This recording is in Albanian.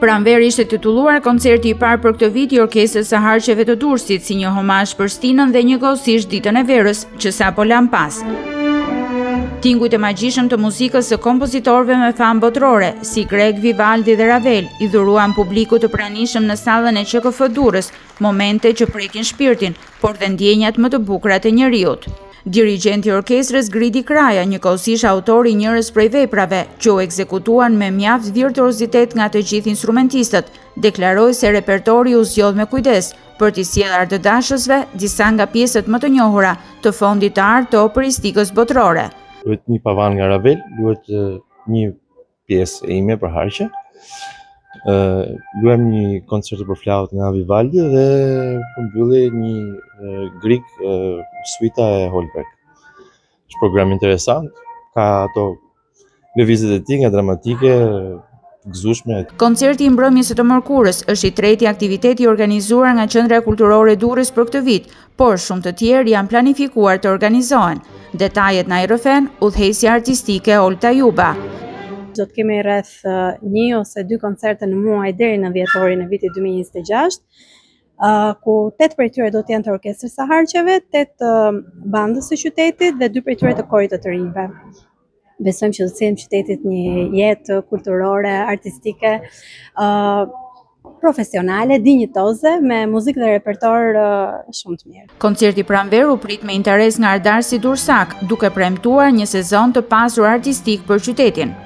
Pranverë ishte titulluar koncerti i parë për këtë vit i Orkestrës së Harqeve të Durrësit si një homazh për Stinën dhe njëkohësisht Ditën e Verës, që sapo lan pas. Tingujt e magjishëm të muzikës së kompozitorëve me famë botërore, si Grieg, Vivaldi dhe Ravel, i dhuruan publikut të pranishëm në sallën e QKF Durrës, momente që prekin shpirtin, por dhe ndjenjat më të bukura të njerëzit. Dirigjenti i orkestrës Gridi Kraja, njëkohësisht autori i njërës prej veprave, që u ekzekutuan me mjaft virtuozitet nga të gjithë instrumentistët, deklaroi se repertori u zgjodh me kujdes për t'i sjellë ardëdashësve disa nga pjesët më të njohura të fondit të artë të operistikës botërore. Duhet një pavan nga Ravel, duhet një pjesë e ime për harqe, luajm një koncert për flaut nga Vivaldi dhe përmbylli një Grieg suita e Holberg. Është program interesant, ka ato lëvizjet e tij nga dramatike, gëzueshme. Koncerti i mbrëmjes së të mërkurës është i treti aktiviteti organizuar nga Qendra Kulturore e Durrës për këtë vit, por shumë të tjerë janë planifikuar të organizohen. Detajet na i rrëfen udhëheqësja artistike Olta Juba. Do të kemi rreth 1 ose 2 koncerte në muaj deri në dhjetorin e vitit 2026, ku 8 prej tyre do të jenë të Orkestrës së Harqeve, 8 bandës së qytetit dhe 2 prej tyre të Korit të rinjve. Besojmë që do të sjellëm qytetit një jetë kulturore, artistike, profesionale, dinjitoze, me muzikë dhe repertor shumë të mirë. Koncerti pranverë u prit me interes nga ardarësi durrësak, duke premtuar një sezon të pasur artistik për qytetin.